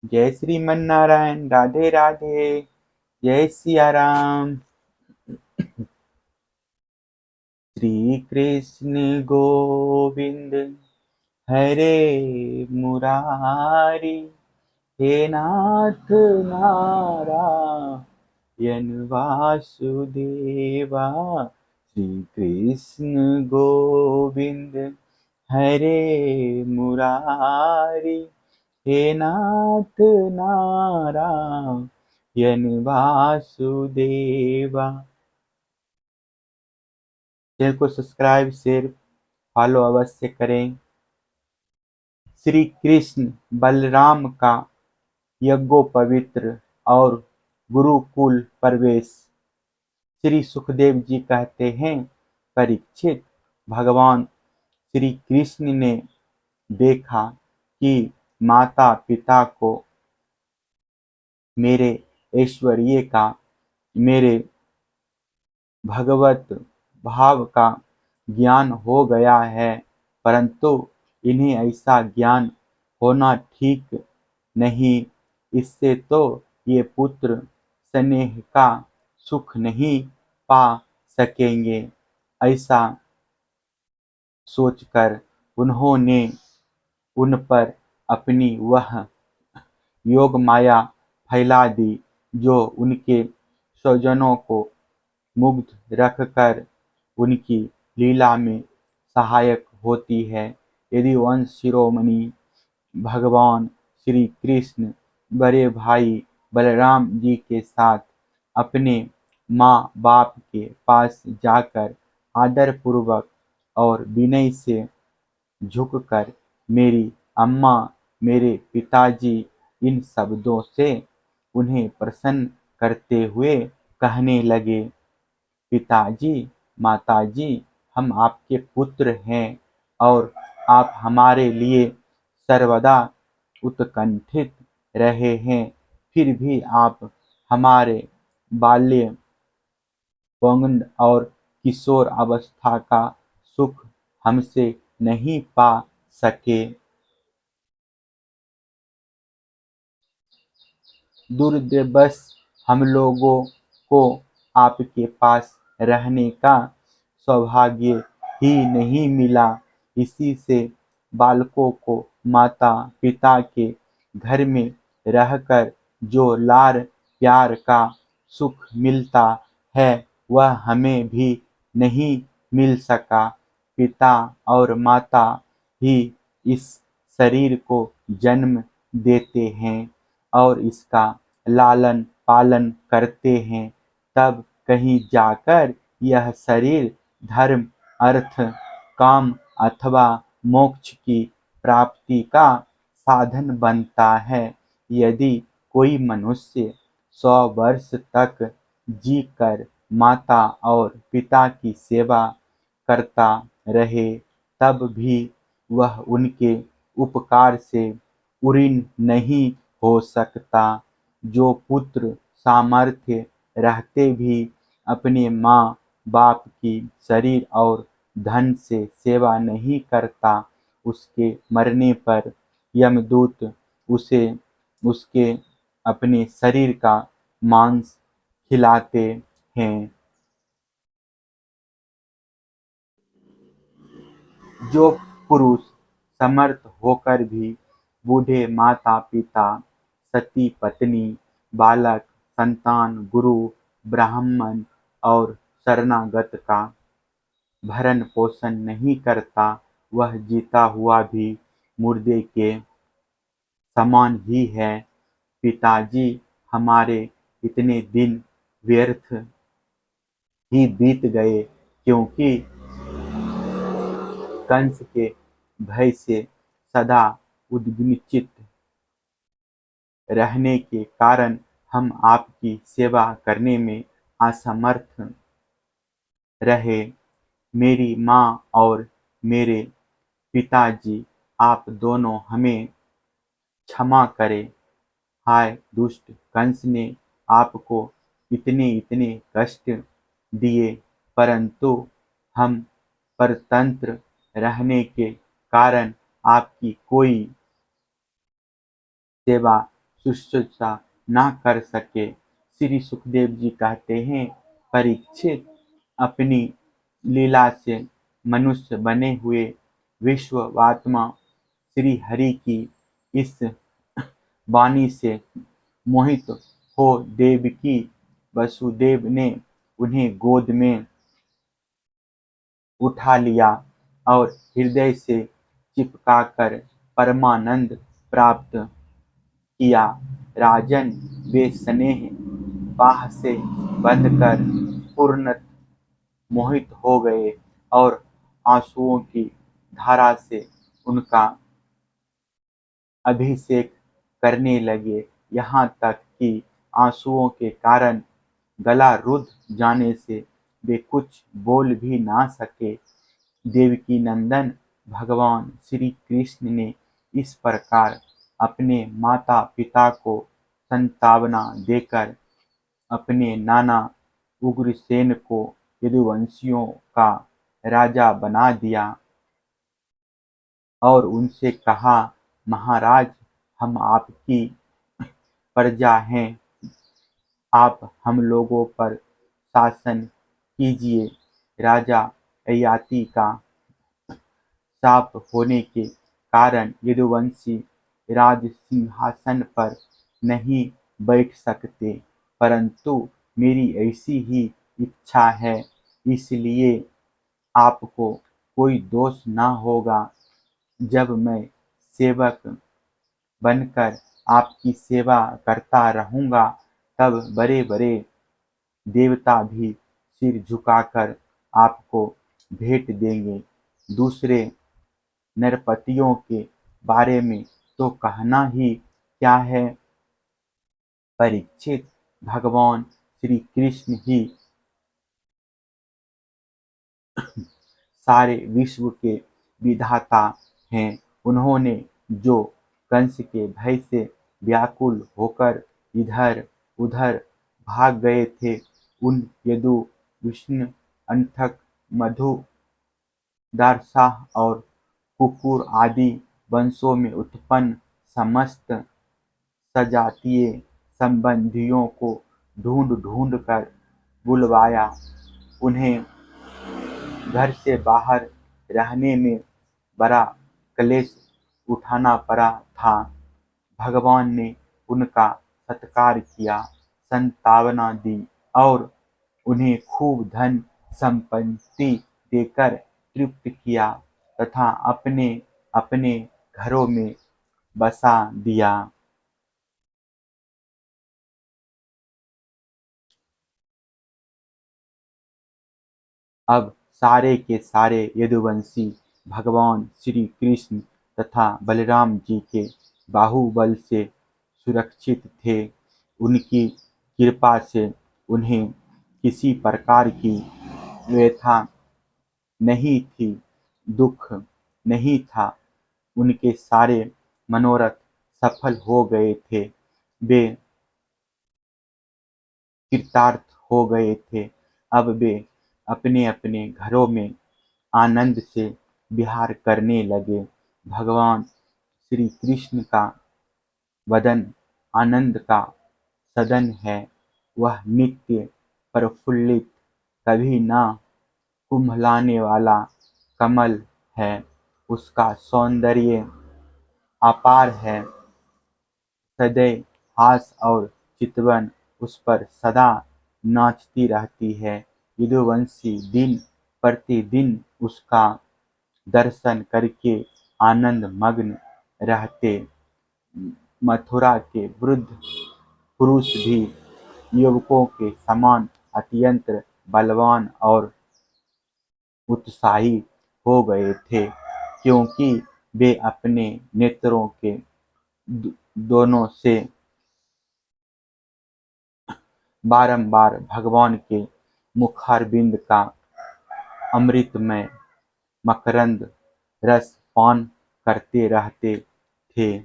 जय श्रीमन नारायण। राधे राधे। जय सिया राम। श्री कृष्ण गोविंद हरे मुरारी, हे नाथ नारायण वासुदेवा। श्री कृष्ण गोविंद हरे मुरारी, हे नाथ नारायण वासुदेवा। चैनल को सब्सक्राइब शेयर फॉलो अवश्य करें। श्री कृष्ण बलराम का यज्ञोपवीत और गुरुकुल प्रवेश। श्री सुखदेव जी कहते हैं, परीक्षित, भगवान श्री कृष्ण ने देखा कि माता पिता को मेरे ऐश्वर्य का, मेरे भगवत भाव का ज्ञान हो गया है, परंतु इन्हें ऐसा ज्ञान होना ठीक नहीं। इससे तो ये पुत्र स्नेह का सुख नहीं पा सकेंगे। ऐसा सोचकर उन्होंने उन पर अपनी वह योग माया फैला दी, जो उनके स्वजनों को मुग्ध रखकर उनकी लीला में सहायक होती है। यदि वंश शिरोमणि भगवान श्री कृष्ण बड़े भाई बलराम जी के साथ अपने माँ बाप के पास जाकर आदर पूर्वक और विनय से झुककर मेरी अम्मा, मेरे पिताजी, इन शब्दों से उन्हें प्रसन्न करते हुए कहने लगे, पिताजी, माताजी, हम आपके पुत्र हैं और आप हमारे लिए सर्वदा उत्कंठित रहे हैं। फिर भी आप हमारे बाल्य, पौगंड और किशोर अवस्था का सुख हमसे नहीं पा सके। दुर्दैवश हम लोगों को आपके पास रहने का सौभाग्य ही नहीं मिला। इसी से बालकों को माता पिता के घर में रहकर जो लाड़ प्यार का सुख मिलता है, वह हमें भी नहीं मिल सका। पिता और माता ही इस शरीर को जन्म देते हैं और इसका लालन पालन करते हैं। तब कहीं जाकर यह शरीर धर्म, अर्थ, काम अथवा मोक्ष की प्राप्ति का साधन बनता है। यदि कोई मनुष्य 100 वर्ष तक जीकर माता और पिता की सेवा करता रहे, तब भी वह उनके उपकार से उऋण नहीं हो सकता। जो पुत्र सामर्थ्य रहते भी अपने माँ बाप की शरीर और धन से सेवा नहीं करता, उसके मरने पर यमदूत उसे उसके अपने शरीर का मांस खिलाते हैं। जो पुरुष समर्थ होकर भी बूढ़े माता पिता, सती पत्नी, बालक, संतान, गुरु, ब्राह्मण और शरणागत का भरण पोषण नहीं करता, वह जीता हुआ भी मुर्दे के समान ही है। पिताजी, हमारे इतने दिन व्यर्थ ही बीत गए, क्योंकि कंस के भय से सदा उद्विग्न रहने के कारण हम आपकी सेवा करने में असमर्थ रहे। मेरी माँ और मेरे पिताजी, आप दोनों हमें क्षमा करें। हाय दुष्ट कंस ने आपको इतने इतने कष्ट दिए, परंतु हम परतंत्र रहने के कारण आपकी कोई सेवा शुश्रूषा ना कर सके। श्री सुखदेव जी कहते हैं, परीक्षित, अपनी लीला से मनुष्य बने हुए विश्वात्मा श्री हरि की इस वाणी से मोहित हो देवकी वसुदेव ने उन्हें गोद में उठा लिया और हृदय से चिपकाकर परमानंद प्राप्त किया। राजन, वे स्नेह बाह से बंधकर पूर्ण मोहित हो गए और आंसुओं की धारा से उनका अभिषेक करने लगे, यहाँ तक कि आंसुओं के कारण गला रुंध जाने से वे कुछ बोल भी ना सके। देवकीनंदन भगवान श्री कृष्ण ने इस प्रकार अपने माता पिता को सांत्वना देकर अपने नाना उग्रसेन को यदुवंशियों का राजा बना दिया और उनसे कहा, महाराज, हम आपकी प्रजा हैं, आप हम लोगों पर शासन कीजिए। राजा ययाति का शाप होने के कारण यदुवंशी राज सिंहासन पर नहीं बैठ सकते, परंतु मेरी ऐसी ही इच्छा है, इसलिए आपको कोई दोष न होगा जब मैं सेवक बनकर आपकी सेवा करता रहूंगा। तब बड़े बड़े देवता भी सिर झुकाकर आपको भेंट देंगे। दूसरे नरपतियों के बारे में तो कहना ही क्या है। परीक्षित, भगवान श्री कृष्ण ही सारे विश्व के विधाता हैं। उन्होंने जो कंस के भय से व्याकुल होकर इधर उधर भाग गए थे, उन यदु, विष्णु, अंधक, मधु, दारसाह और कुकुर आदि वंशों में उत्पन्न समस्त सजातीय संबंधियों को ढूंढ ढूंढ कर बुलवाया। उन्हें घर से बाहर रहने में बड़ा क्लेश उठाना पड़ा था। भगवान ने उनका सत्कार किया, सांत्वना दी और उन्हें खूब धन संपत्ति देकर तृप्त किया तथा अपने अपने घरों में बसा दिया। अब सारे के सारे यदुवंशी भगवान श्री कृष्ण तथा बलराम जी के बाहुबल से सुरक्षित थे। उनकी कृपा से उन्हें किसी प्रकार की व्यथा नहीं थी, दुख नहीं था। उनके सारे मनोरथ सफल हो गए थे। वे कृतार्थ हो गए थे। अब वे अपने अपने घरों में आनंद से विहार करने लगे। भगवान श्री कृष्ण का वदन आनंद का सदन है। वह नित्य प्रफुल्लित, कभी न कुम्हलाने वाला कमल है। उसका सौंदर्य अपार है। सदैव हास और चितवन उस पर सदा नाचती रहती है। यदुवंशी दिन प्रतिदिन उसका दर्शन करके आनंद मग्न रहते। मथुरा के वृद्ध पुरुष भी युवकों के समान अत्यंत बलवान और उत्साही हो गए थे, क्योंकि वे अपने नेत्रों के दोनों से बारंबार भगवान के मुखारविंद का अमृतमय मकरंद रस पान करते रहते थे।